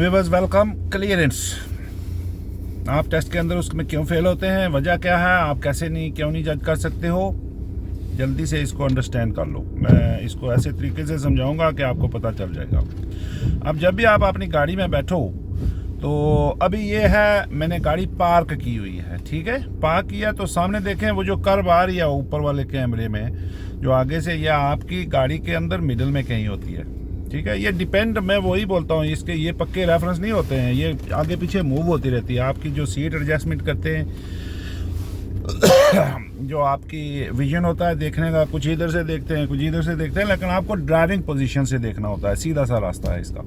Viewers welcome. Clearance आप test के अंदर उसमें क्यों फेल होते हैं, वजह क्या है, आप कैसे नहीं क्यों नहीं जज कर सकते हो, जल्दी से इसको अंडरस्टैंड कर लो। मैं इसको ऐसे तरीके से समझाऊंगा कि आपको पता चल जाएगा। अब जब भी आप अपनी गाड़ी में बैठो तो अभी ये है, मैंने गाड़ी पार्क की हुई है, ठीक है। पार्क किया तो सामने देखें वो जो कर्व आ रही है ऊपर वाले कैमरे में, जो आगे से या आपकी गाड़ी के अंदर मिडल में कहीं होती है, ठीक है। ये डिपेंड, मैं वही बोलता हूँ, इसके ये पक्के रेफरेंस नहीं होते हैं, ये आगे पीछे मूव होती रहती है। आपकी जो सीट एडजस्टमेंट करते हैं, जो आपकी विजन होता है देखने का, कुछ इधर से देखते हैं कुछ इधर से देखते हैं, लेकिन आपको ड्राइविंग पोजीशन से देखना होता है, सीधा सा रास्ता है इसका।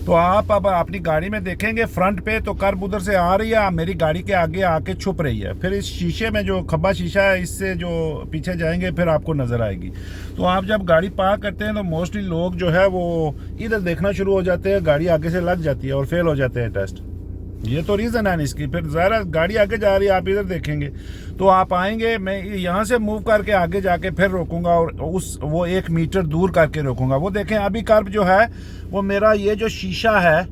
तो आप अब अपनी गाड़ी में देखेंगे फ्रंट पे तो कर्व उधर से आ रही है, मेरी गाड़ी के आगे आके छुप रही है, फिर इस शीशे में जो खब्बा शीशा है इससे जो पीछे जाएंगे फिर आपको नज़र आएगी। तो आप जब गाड़ी पार्क करते हैं तो मोस्टली लोग जो है वो इधर देखना शुरू हो जाते हैं, गाड़ी आगे से लग जाती है और फेल हो जाते हैं टेस्ट। ये तो रीज़न है इसकी। फिर ज़रा गाड़ी आगे जा रही है, आप इधर देखेंगे तो आप आएंगे, मैं यहाँ से मूव करके आगे जाके फिर रोकूंगा और वो 1 मीटर दूर करके रोकूंगा। वो देखें अभी कर्व जो है वो मेरा ये जो शीशा है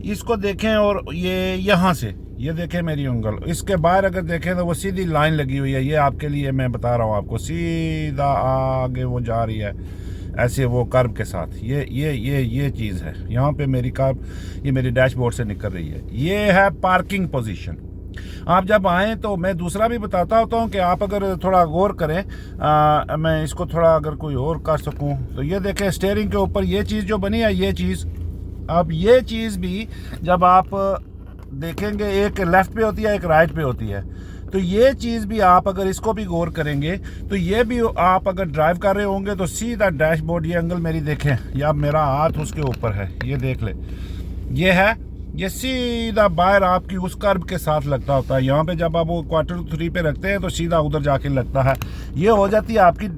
इसको देखें, और ये यहाँ से ये देखें मेरी उंगल, इसके बाहर अगर देखें तो वो सीधी लाइन लगी हुई है। ये आपके लिए मैं बता रहा हूँ, आपको सीधा आगे वो जा रही है ऐसे वो कर्व के साथ। ये चीज़ है यहाँ पे मेरी कार, ये मेरी डैशबोर्ड से निकल रही है। ये है पार्किंग पोजीशन। आप जब आएँ तो मैं दूसरा भी बताता होता हूँ कि आप अगर थोड़ा गौर करें, मैं इसको थोड़ा अगर कोई और कर सकूँ तो ये देखें स्टीयरिंग के ऊपर ये चीज़ जो बनी है, ये चीज़, अब ये चीज़ भी जब आप देखेंगे एक लेफ़्ट पे होती है एक राइट पे होती है, तो ये चीज़ भी आप अगर इसको भी गौर करेंगे तो ये भी आप अगर ड्राइव कर रहे होंगे तो सीधा डैशबोर्ड, ये एंगल मेरी देखें या मेरा हाथ उसके ऊपर है, ये देख ले, ये है, ये सीधा बाहर आपकी उस कर्व के साथ लगता होता है। यहाँ पे जब आप वो Q3 पे रखते हैं तो सीधा उधर जाके लगता है। ये हो जाती है आपकी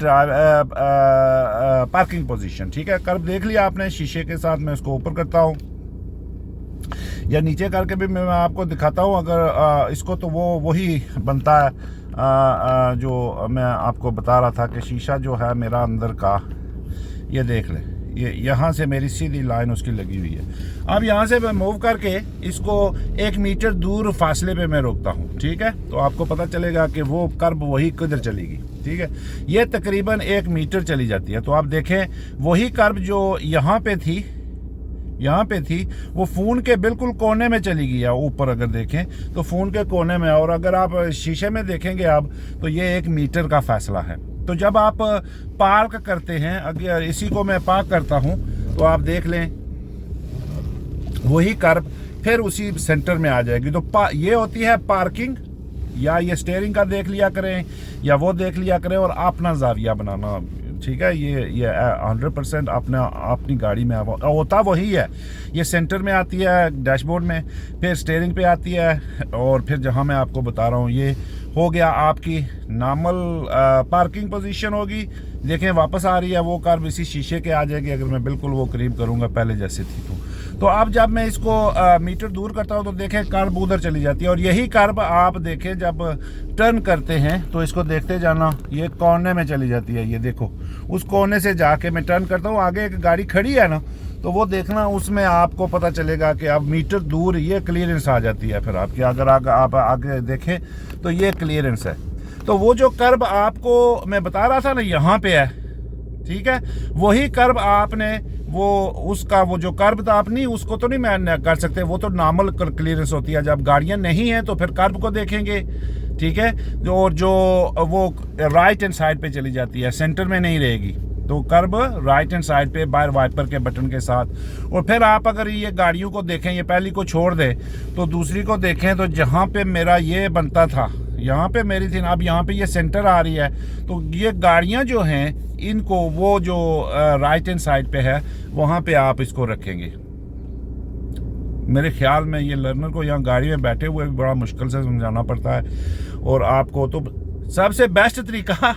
पार्किंग पोजीशन, ठीक है। कर्व देख लिया आपने शीशे के साथ, मैं उसको ऊपर करता हूँ या नीचे करके भी मैं आपको दिखाता हूँ। अगर इसको तो वो वही बनता है जो मैं आपको बता रहा था कि शीशा जो है मेरा अंदर का, ये देख ले, ये यहाँ से मेरी सीधी लाइन उसकी लगी हुई है। अब यहाँ से मैं मूव करके इसको 1 मीटर दूर फासले पे मैं रोकता हूँ, ठीक है। तो आपको पता चलेगा कि वो कर्व वही किधर चलेगी, ठीक है। ये तकरीबन 1 मीटर चली जाती है। तो आप देखें वही कर्व जो यहाँ पे थी वो फ़ोन के बिल्कुल कोने में चली गई है। ऊपर अगर देखें तो फ़ोन के कोने में, और अगर आप शीशे में देखेंगे अब तो ये 1 मीटर का फासला है। तो जब आप पार्क करते हैं, अगर इसी को मैं पार्क करता हूं तो आप देख लें वही कर्व फिर उसी सेंटर में आ जाएगी। तो ये होती है पार्किंग, या ये स्टीयरिंग का देख लिया करें या वो देख लिया करें और अपना जाविया बनाना, ठीक है। ये 100% अपनी गाड़ी में होता वही है। ये सेंटर में आती है डैशबोर्ड में, फिर स्टीयरिंग पे आती है, और फिर जहां मैं आपको बता रहा हूँ ये हो गया आपकी नॉर्मल पार्किंग पोजीशन होगी। देखें वापस आ रही है वो कर्व इसी शीशे के आ जाएगी अगर मैं बिल्कुल वो करीब करूँगा पहले जैसे थी। तो अब जब मैं इसको मीटर दूर करता हूँ तो देखें कर्व उधर चली जाती है, और यही कर्व आप देखें जब टर्न करते हैं तो इसको देखते जाना, ये कोने में चली जाती है। ये देखो उस कोने से जाके मैं टर्न करता हूँ, आगे एक गाड़ी खड़ी है ना, तो वो देखना, उसमें आपको पता चलेगा कि अब मीटर दूर ये क्लियरेंस आ जाती है। फिर आपकी अगर आप आगे देखें तो ये क्लियरेंस है। तो वो जो कर्व आपको मैं बता रहा था ना यहाँ पे है, ठीक है, वही कर्व आपने वो उसका वो जो कर्व था आप नहीं उसको तो नहीं मैं कर सकते, वो तो नॉर्मल क्लियरेंस होती है। जब गाड़ियाँ नहीं हैं तो फिर कर्व को देखेंगे, ठीक है, जो वो राइट हैंड साइड पे चली जाती है, सेंटर में नहीं रहेगी। तो कर्व राइट हैंड साइड पे बाहर वाइपर के बटन के साथ। और फिर आप अगर ये गाड़ियों को देखें, ये पहली को छोड़ दें तो दूसरी को देखें, तो जहाँ पे मेरा ये बनता था यहाँ पे मेरी थी ना, अब यहाँ पे ये सेंटर आ रही है। तो ये गाड़ियाँ जो हैं इनको वो जो राइट हैंड साइड पे है वहाँ पे आप इसको रखेंगे। मेरे ख्याल में ये लर्नर को यहाँ गाड़ी में बैठे हुए भी बड़ा मुश्किल से समझाना पड़ता है। और आपको तो सबसे बेस्ट तरीका,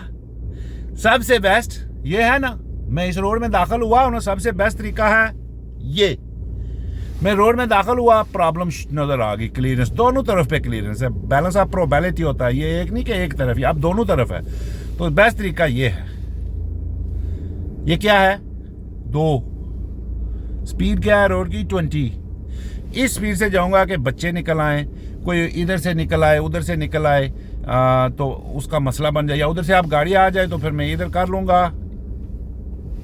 सबसे बेस्ट ये है ना, मैं इस रोड में दाखिल हुआ हूँ ना, सबसे बेस्ट तरीका है ये, मैं रोड में दाखिल हुआ, प्रॉब्लम नज़र आ गई, क्लियरेंस दोनों तरफ पे क्लियरेंस है, बैलेंस ऑफ प्रोबेबिलिटी होता है, ये एक नहीं कि एक तरफ ही, आप दोनों तरफ है। तो बेस्ट तरीका ये है। ये क्या है 2, स्पीड क्या है रोड की 20, इस स्पीड से जाऊंगा कि बच्चे निकल आए, कोई इधर से निकल आए, उधर से निकल आए, तो उसका मसला बन जाए, या उधर से आप गाड़ी आ जाए तो फिर मैं इधर कर लूँगा।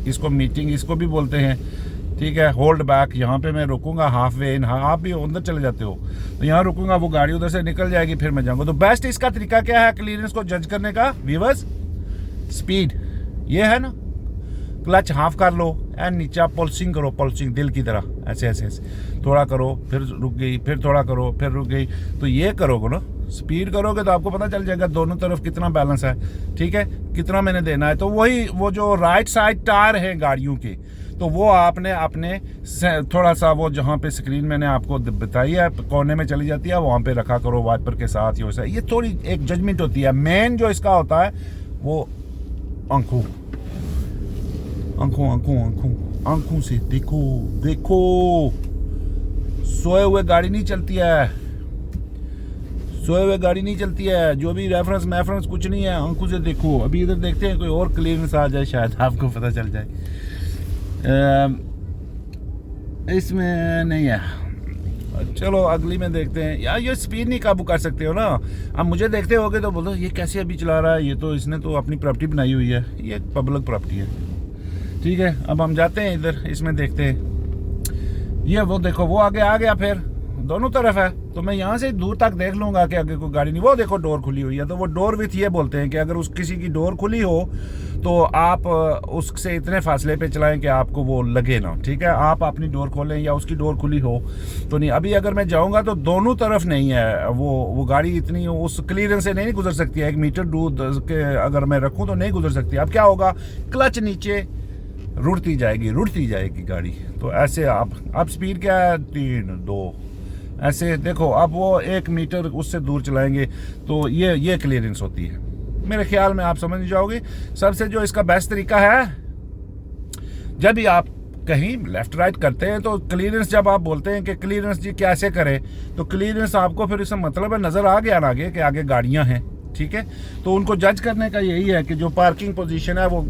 इसको मीटिंग इसको भी बोलते हैं, ठीक है। होल्ड बैक, यहाँ पे मैं रुकूंगा हाफ वे इन, आप भी अंदर चले जाते हो तो यहाँ रुकूंगा, वो गाड़ी उधर से निकल जाएगी, फिर मैं जाऊँगा। तो बेस्ट इसका तरीका क्या है क्लियरेंस को जज करने का व्यूअर्स? स्पीड ये है ना, क्लच हाफ कर लो एंड नीचे पल्सिंग करो, पल्सिंग दिल की तरह, ऐसे ऐसे ऐसे थोड़ा करो, फिर रुक गई, फिर थोड़ा करो, फिर रुक गई। तो ये करोगे ना, स्पीड करोगे तो आपको पता चल जाएगा दोनों तरफ कितना बैलेंस है, ठीक है, कितना मैंने देना है। तो वही वो जो राइट साइड टायर है गाड़ियों के, तो वो आपने अपने थोड़ा सा वो जहाँ पे स्क्रीन मैंने आपको बताई है कोने में चली जाती है, वहाँ पे रखा करो वाइपर के साथ। ये थोड़ी एक जजमेंट होती है। मेन जो इसका होता है वो आंखों आंखों आंखों आंखों आंखों से देखो, देखो सोए हुए गाड़ी नहीं चलती है, सोए हुए गाड़ी नहीं चलती है। जो भी रेफरेंस मैफरेंस कुछ नहीं है, आंखों से देखो। अभी इधर देखते हैं कोई और क्लियरेंस आ जाए, शायद आपको पता चल जाए। इसमें नहीं है, चलो अगली में देखते हैं। यार ये स्पीड नहीं काबू कर सकते हो ना, अब मुझे देखते होगे तो बोलो ये कैसे अभी चला रहा है, ये तो इसने तो अपनी प्रॉपर्टी बनाई हुई है, ये पब्लिक प्रॉपर्टी है, ठीक है। अब हम जाते हैं इधर, इसमें देखते हैं। ये वो देखो, वो आगे आ गया, फिर दोनों तरफ है, तो मैं यहाँ से दूर तक देख लूँगा कि आगे कोई गाड़ी नहीं। वो देखो डोर खुली हुई है, तो वो डोर विथ ये बोलते हैं कि अगर उस किसी की डोर खुली हो तो आप उससे इतने फासले पे चलाएं कि आपको वो लगे ना, ठीक है। आप अपनी डोर खोलें या उसकी डोर खुली हो तो नहीं। अभी अगर मैं जाऊँगा तो दोनों तरफ नहीं है, वो गाड़ी इतनी उस क्लियरेंस से नहीं गुजर सकती है। 1 मीटर दूर के अगर मैं रखूँ तो नहीं गुजर सकती। अब क्या होगा, क्लच नीचे रुड़ती जाएगी गाड़ी। तो ऐसे आप स्पीड क्या है, 3 2 ऐसे देखो। अब वो 1 मीटर उससे दूर चलाएंगे तो ये क्लियरेंस होती है। मेरे ख्याल में आप समझ जाओगे। सबसे जो इसका बेस्ट तरीका है, जब भी आप कहीं लेफ्ट राइट करते हैं तो क्लियरेंस, जब आप बोलते हैं कि क्लियरेंस जी कैसे करें, तो क्लियरेंस आपको फिर इसका मतलब है नज़र आ गया ना आगे कि आगे गाड़ियां हैं, ठीक है। तो उनको जज करने का यही है कि जो पार्किंग पोजीशन है, वो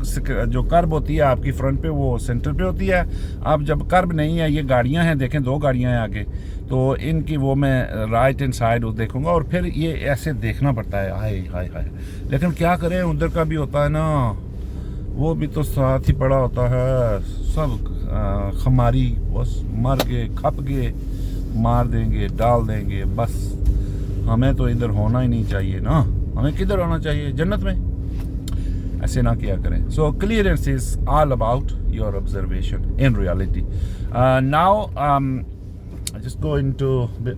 जो कर्ब होती है आपकी फ्रंट पे, वो सेंटर पे होती है। अब जब कर्ब नहीं है, ये गाड़ियां हैं, देखें 2 गाड़ियां हैं आगे, तो इनकी वो मैं राइट हैंड साइड देखूंगा, और फिर ये ऐसे देखना पड़ता है। हाय हाय हाय, लेकिन क्या करें, उधर का भी होता है ना, वो भी तो साथ ही पड़ा होता है। सब खमारी बस मर गए, खप गए, मार देंगे, डाल देंगे। बस हमें तो इधर होना ही नहीं चाहिए ना, हमें किधर होना चाहिए, जन्नत में। ऐसे ना किया करें। So clearance is all about your observation in reality. Now just go into the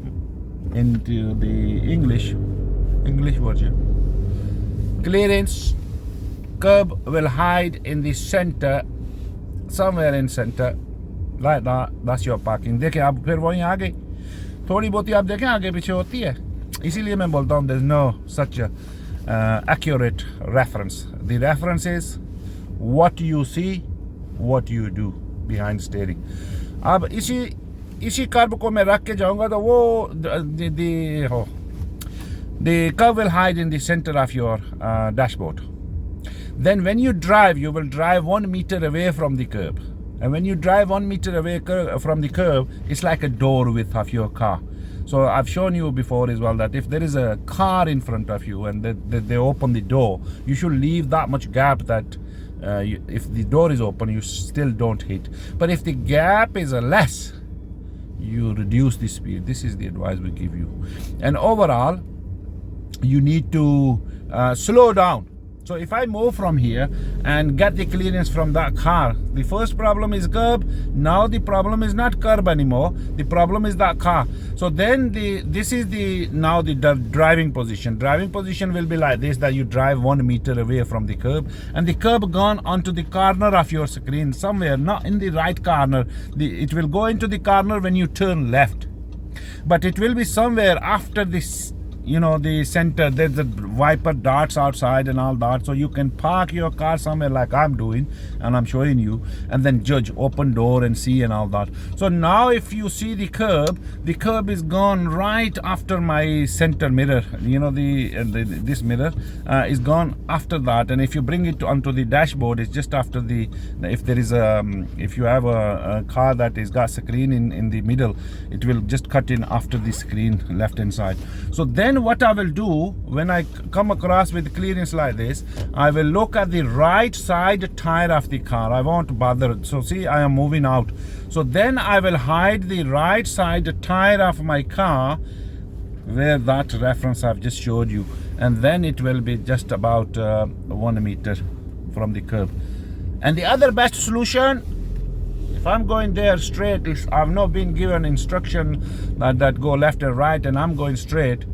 English version. Clearance curb will hide in the center, somewhere in center, like that. That's your parking. देखें आप, फिर वहीं आ गई। थोड़ी बहुत ही आप देखें आगे पीछे होती है, इसीलिए मैं बोलता हूँ there's no such a accurate reference. The reference is what you see, what you do behind steering. अब इसी कर्व को मैं रख के जाऊंगा तो वो the curve will hide in the center of your dashboard. Then when you drive, you will drive 1 meter away from the curb, and when you drive 1 meter away from the curb, it's like a door width of your car. So I've shown you before as well that if there is a car in front of you and they open the door, you should leave that much gap that if the door is open, you still don't hit. But if the gap is less, you reduce the speed. This is the advice we give you. And overall, you need to slow down. So if I move from here and get the clearance from that car, the first problem is curb. Now the problem is not curb anymore. The problem is that car. So then this is now the driving position. Driving position will be like this, that you drive 1 meter away from the curb, and the curb gone onto the corner of your screen somewhere, not in the right corner. It will go into the corner when you turn left, but it will be somewhere after this, the center. There's the wiper dots outside and all that, so you can park your car somewhere like I'm doing, and I'm showing you, and then judge, open door and see and all that. So now if you see the curb is gone right after my center mirror, you know, this mirror is gone after that. And if you bring it onto the dashboard, it's just after the, if there is if you have a car that is got screen in the middle, it will just cut in after the screen left hand side. So then what I will do when I come across with clearance like this, I will look at the right side tire of the car. I won't bother. So see, I am moving out. So then I will hide the right side tire of my car where that reference I've just showed you, and then it will be just about 1 meter from the curb. And the other best solution, if I'm going there straight, I've not been given instruction that go left and right, and I'm going straight,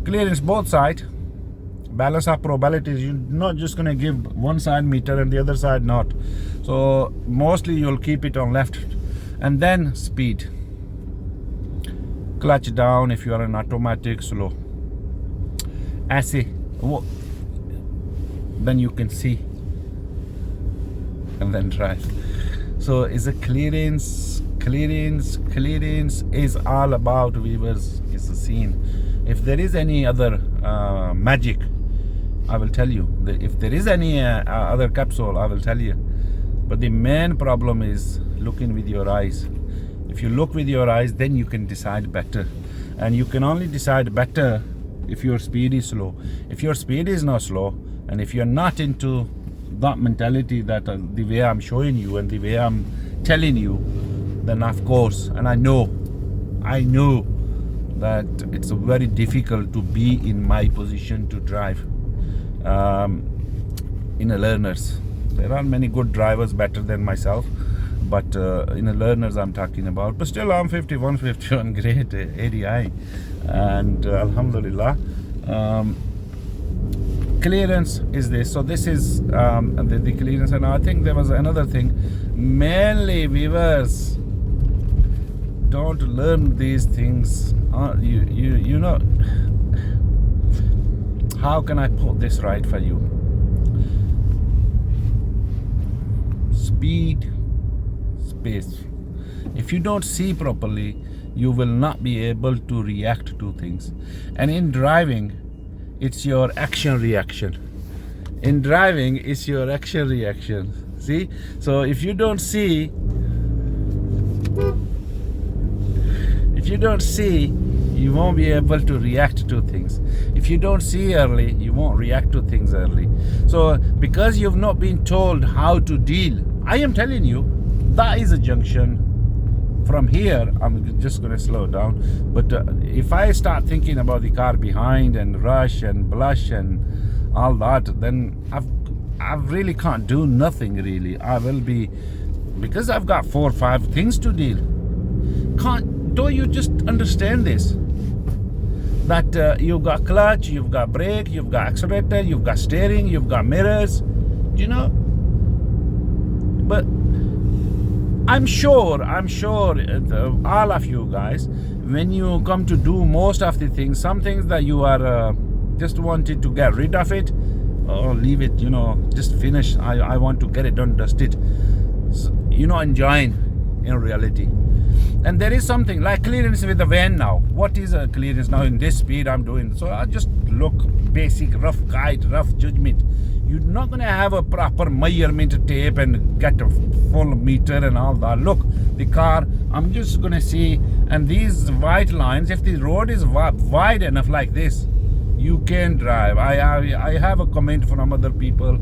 clearance both sides, balance of probabilities. You're not just going to give one side meter and the other side not. So mostly you'll keep it on left, and then speed, clutch down if you are an automatic, slow, then you can see, and then drive. So it's a clearance is all about, viewers, it's a scene. If there is any other magic, I will tell you. If there is any other capsule, I will tell you. But the main problem is looking with your eyes. If you look with your eyes, then you can decide better. And you can only decide better if your speed is slow. If your speed is not slow, and if you're not into that mentality that the way I'm showing you and the way I'm telling you, then of course, and I know that it's very difficult to be in my position to drive in a learners. There are many good drivers better than myself, but in a learners I'm talking about. But still, I'm 51 great ADI, and Alhamdulillah. Clearance is this. So this is the clearance. And I think there was another thing. Mainly, viewers, don't learn these things. You know, how can I put this right for you? Speed, space. If you don't see properly, you will not be able to react to things. And in driving, it's your action reaction. In driving, it's your action reaction. See? So if you don't see, you won't be able to react to things. If you don't see early, you won't react to things early. So because you've not been told how to deal, I am telling you, that is a junction. From here, I'm just going to slow down. But if I start thinking about the car behind and rush and blush and all that, then I really can't do nothing really. I will be, because I've got 4 or 5 things to deal. Don't you just understand this? That you've got clutch, you've got brake, you've got accelerator, you've got steering, you've got mirrors, you know? But I'm sure all of you guys, when you come to do most of the things, some things that you are just wanted to get rid of it, or leave it, you know, just finish. I want to get it done, dust it. So, you're not enjoying in reality. And there is something like clearance with the van now. What is a clearance now in this speed I'm doing? So I just look basic, rough guide, rough judgment. You're not going to have a proper measurement tape and get a full meter and all that. Look, the car, I'm just going to see, and these white lines, if the road is wide enough like this, you can drive. I have a comment from other people,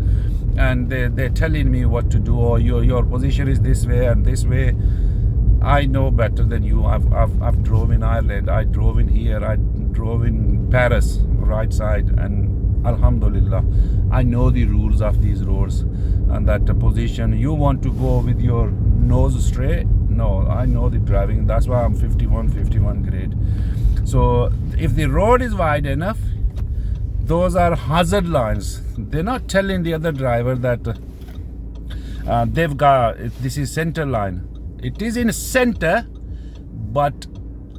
and they're telling me what to do, or your position is this way and this way. I know better than you. I've drove in Ireland, I drove in here, I drove in Paris, right side, and Alhamdulillah, I know the rules of these roads, and that position, you want to go with your nose straight? No, I know the driving. That's why I'm 51 grade. So if the road is wide enough, those are hazard lines. They're not telling the other driver that they've got, this is center line. It is in center, but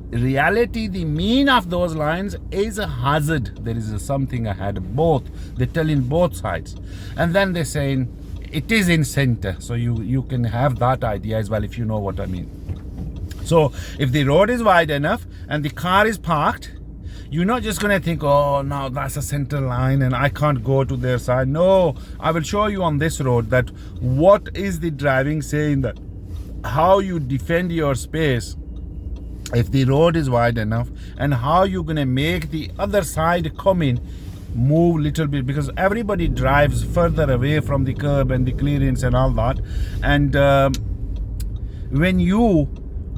reality, the mean of those lines is a hazard. There is something ahead, both. They're telling both sides. And then they're saying, it is in center, so you can have that idea as well, if you know what I mean. So if the road is wide enough and the car is parked, you're not just going to think, oh, now that's a center line and I can't go to their side. No, I will show you on this road that what is the driving saying, that how you defend your space if the road is wide enough, and how you're going to make the other side coming move little bit, because everybody drives further away from the curb and the clearance and all that. And when you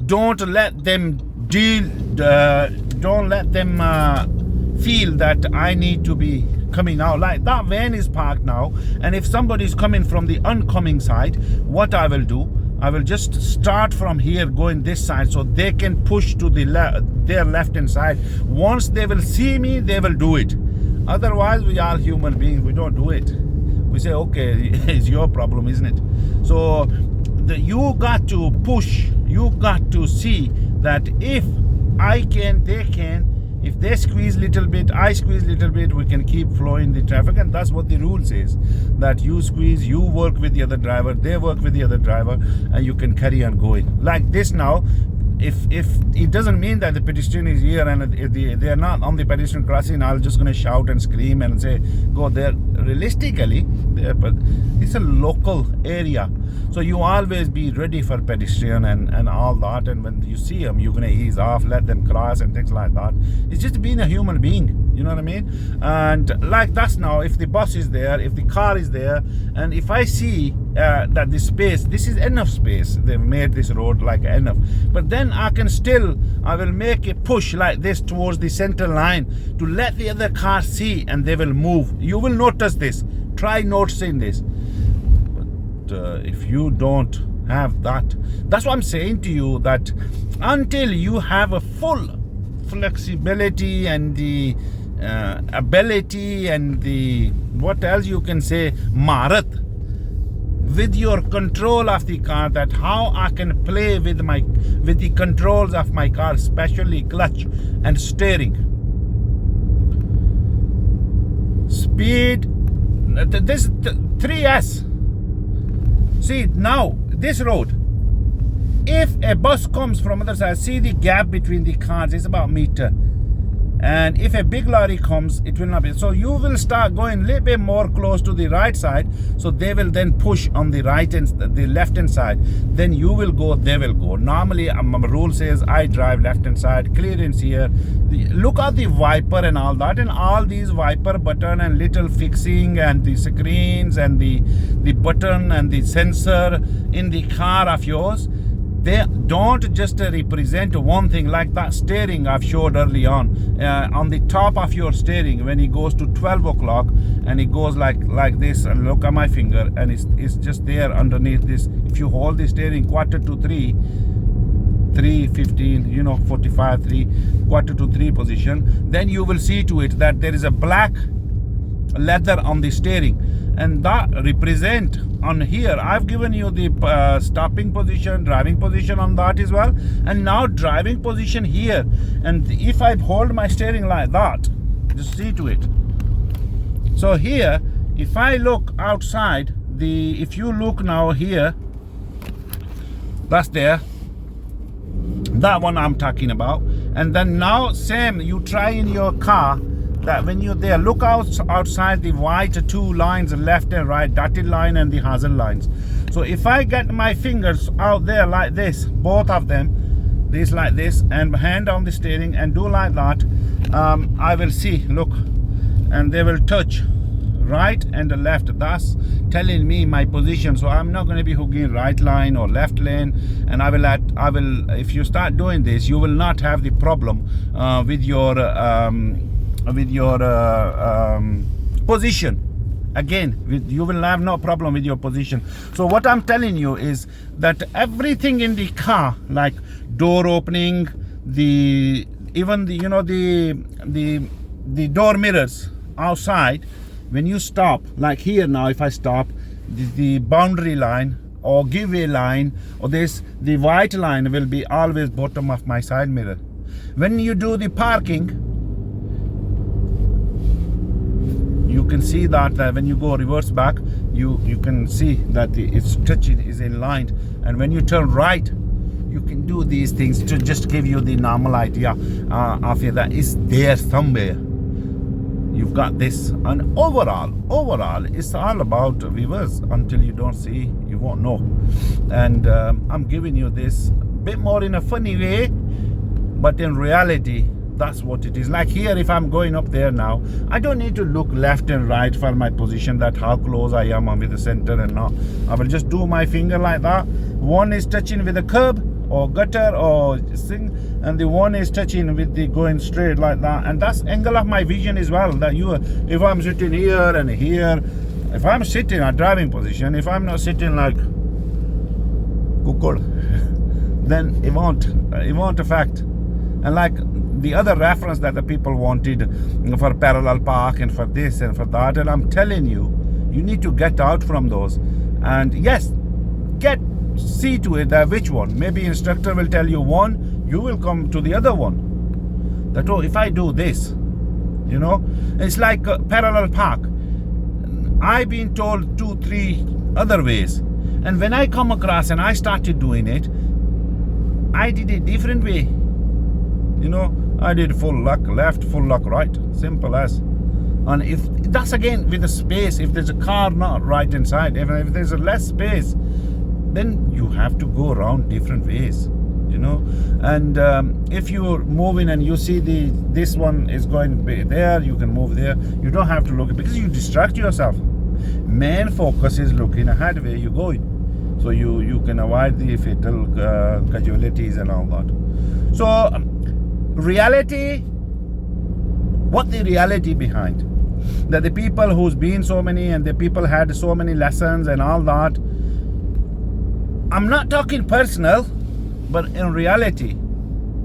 don't let them don't let them feel that I need to be coming out, like that van is parked now, and if somebody is coming from the oncoming side, what I will do, I will just start from here going this side, so they can push to the their left hand side. Once they will see me, they will do it. Otherwise, we are human beings, we don't do it. We say, okay, it's your problem, isn't it? So you got to push, you got to see that if I can, they can. If they squeeze little bit, I squeeze little bit, we can keep flowing the traffic. And that's what the rule says, that you squeeze, you work with the other driver, they work with the other driver, and you can carry on going. Like this now, if it doesn't mean that the pedestrian is here and they are not on the pedestrian crossing, I'm just going to shout and scream and say, go there. Realistically, but it's a local area. So you always be ready for pedestrian and all that, and when you see them, you're gonna ease off, let them cross and things like that. It's just being a human being, you know what I mean? And like that's now, if the bus is there, if the car is there, and if I see that the space, this is enough space, they've made this road like enough, but then I will make a push like this towards the center line to let the other car see, and they will move. You will notice this, try noticing this. If you don't have that, that's what I'm saying to you, that until you have a full flexibility and the ability and the, what else you can say, marat with your control of the car, that how I can play with the controls of my car, especially clutch and steering, speed, this 3S. See now this road, if a bus comes from other side, see the gap between the cars is about meter, and if a big lorry comes, it will not be. So you will start going a little bit more close to the right side, so they will then push on the right and the left hand side, then you will go, they will go. Normally my rule says I drive left hand side, clearance here. Look at the wiper and all that, and all these wiper button and little fixing and the screens and the button and the sensor in the car of yours, they don't just represent one thing. Like that steering I've showed early on the top of your steering, when it goes to 12 o'clock and it goes like this, and look at my finger, and it's just there underneath this. If you hold the steering 2:45 to 3:15, 45, 2:45 to 3 position, then you will see to it that there is a black leather on the steering, and that represent on here. I've given you the stopping position, driving position on that as well, and now driving position here. And if I hold my steering like that, just see to it. So here, if I look outside, if you look now here, that's there, that one I'm talking about. And then now same, you try in your car, that when you're there, look outside the white two lines, left and right, dotted line and the hazard lines. So if I get my fingers out there like this, both of them, this like this, and hand on the steering and do like that, I will see, look, and they will touch right and the left. That's telling me my position. So I'm not going to be hooking right line or left lane, and I will if you start doing this, you will not have the problem with your position. Again, you will have no problem with your position. So what I'm telling you is that everything in the car, like door opening, even the door mirrors outside, when you stop, like here now, if I stop, the boundary line or giveaway line or the white line will be always bottom of my side mirror. When you do the parking, you can see that when you go reverse back, you can see that it's touching is in line, and when you turn right, you can do these things to just give you the normal idea of it, that is there somewhere. You've got this, and overall, it's all about viewers. Until you don't see, you won't know. And I'm giving you this bit more in a funny way, but in reality, that's what it is. Like here, if I'm going up there now, I don't need to look left and right for my position, that how close I am with the center and not. I will just do my finger like that. One is touching with the curb or gutter or thing, and the one is touching with the going straight like that. And that's angle of my vision as well, that if I'm sitting here and here, if I'm sitting at driving position, if I'm not sitting like kukul, then it won't affect. And like the other reference that the people wanted for parallel park and for this and for that, and I'm telling you, you need to get out from those. And yes, see to it that which one. Maybe instructor will tell you one, you will come to the other one. That, oh, if I do this, it's like a parallel park. I've been told 2-3 other ways, and when I come across and I started doing it, I did it different way. I did full lock left, full lock right, simple as. And if that's again with the space, if there's a car not right inside, if there's a less space, then you have to go around different ways, and if you're moving and you see this one is going there, you can move there. You don't have to look, because you distract yourself. Main focus is looking ahead where you're going, so you can avoid the fatal casualties and all that. So reality, what the reality behind that the people who's been so many, and the people had so many lessons and all that. I'm not talking personal, but in reality,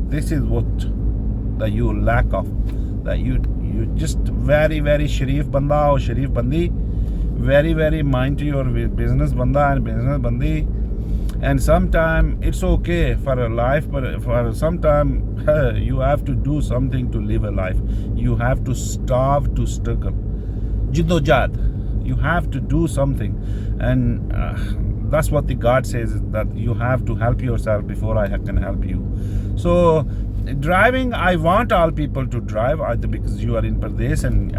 this is what that you lack of. That you just very, very sharif banda or sharif bandi, very, very mind to your business banda and business bandi. And sometimes it's okay for a life, but for sometimes you have to do something to live a life. You have to starve to struggle. Jiddojad. You have to do something, and that's what the God says, that you have to help yourself before I can help you. So driving, I want all people to drive, because you are in Pradesh, and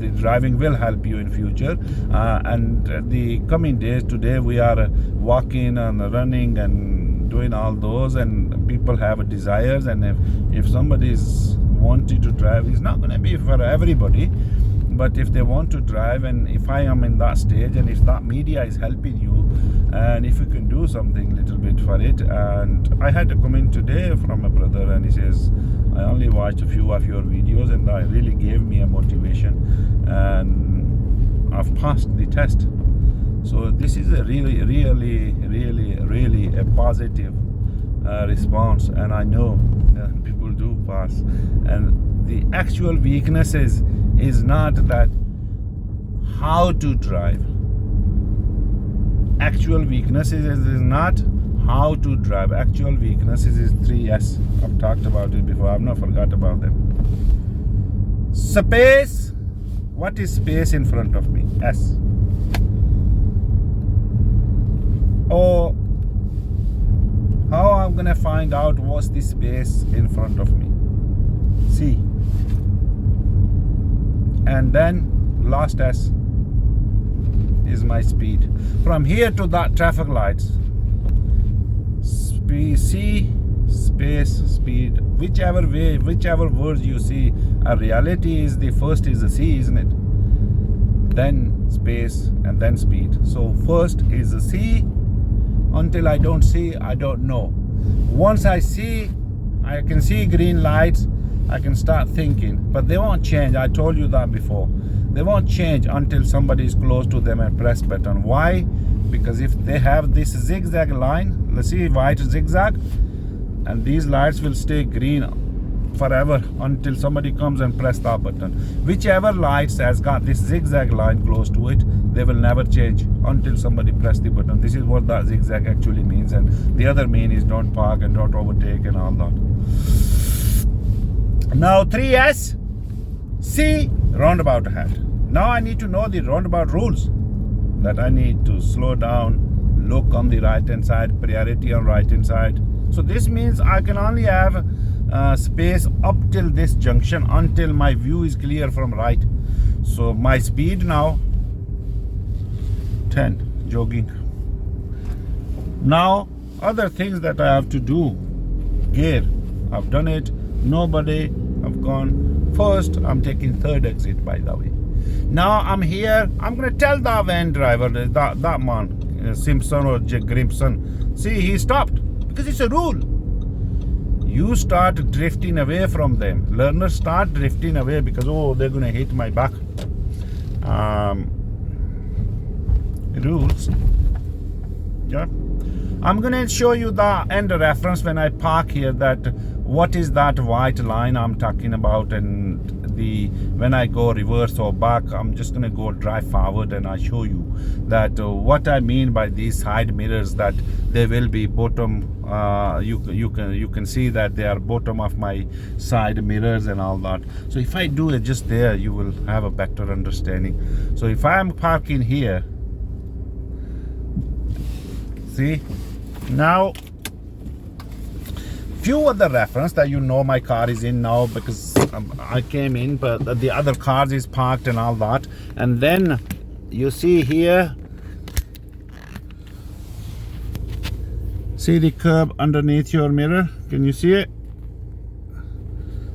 the driving will help you in future. And the coming days, today we are walking and running and doing all those, and people have desires. And if somebody is wanting to drive, it's not going to be for everybody. But if they want to drive, and if I am in that stage, and if that media is helping you, and if you can do something little bit for it. And I had a comment today from a brother, and he says, I only watched a few of your videos, and that really gave me a motivation, and I've passed the test. So this is a really, really, really, really a positive response, and I know people do pass. And the actual weaknesses is not that how to drive. Actual weaknesses is not how to drive. Actual weaknesses is 3S. I've talked about it before. I've not forgot about them. Space. What is space in front of me? S. Or how I'm gonna find out what's the space in front of me? C. And then last S is my speed. From here to that traffic lights, C, space, speed, whichever way, whichever words you see. A reality is the first is the C, isn't it? Then space, and then speed. So first is the C. Until I don't see, I don't know. Once I see, I can see green lights, I can start thinking, but they won't change. I told you that before. They won't change until somebody is close to them and press button. Why? Because if they have this zigzag line, let's see, white zigzag, and these lights will stay green forever until somebody comes and press that button. Whichever lights has got this zigzag line close to it, they will never change until somebody press the button. This is what that zigzag actually means. And the other mean is don't park and don't overtake and all that. Now 3S, C, roundabout ahead. Now I need to know the roundabout rules. that I need to slow down, look on the right hand side, priority on right hand side. So this means I can only have space up till this junction until my view is clear from right. So my speed now 10 jogging. Now other things that I have to do, gear, I've done it, nobody, I've gone first, I'm taking third exit by the way. Now I'm here, I'm gonna tell the van driver, that man, Simpson or Grimson, see, he stopped, because it's a rule. You start drifting away from them. Learners start drifting away because, oh, they're gonna hit my back. Rules. Yeah. I'm gonna show you the end reference when I park here, that what is that white line I'm talking about, and when I go reverse or back, I'm just gonna go drive forward and I show you that what I mean by these side mirrors, that they will be bottom. You can see that they are bottom of my side mirrors and all that. So if I do it just there, you will have a better understanding. So if I am parking here, see, now few other reference that you know my car is in now, because I came in, but the other cars is parked and all that. And then you see here, see the curb underneath your mirror, can you see it?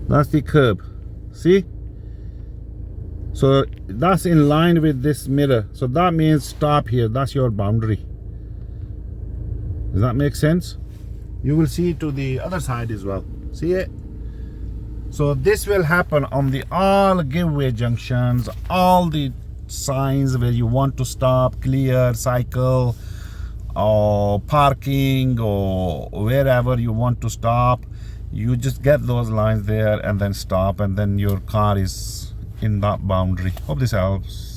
That's the curb, see? So that's in line with this mirror, so that means stop here, that's your boundary. Does that make sense? You will see to the other side as well. See it? So this will happen on the all giveaway junctions, all the signs where you want to stop, clear, cycle, or parking, or wherever you want to stop. You just get those lines there and then stop, and then your car is in that boundary. Hope this helps.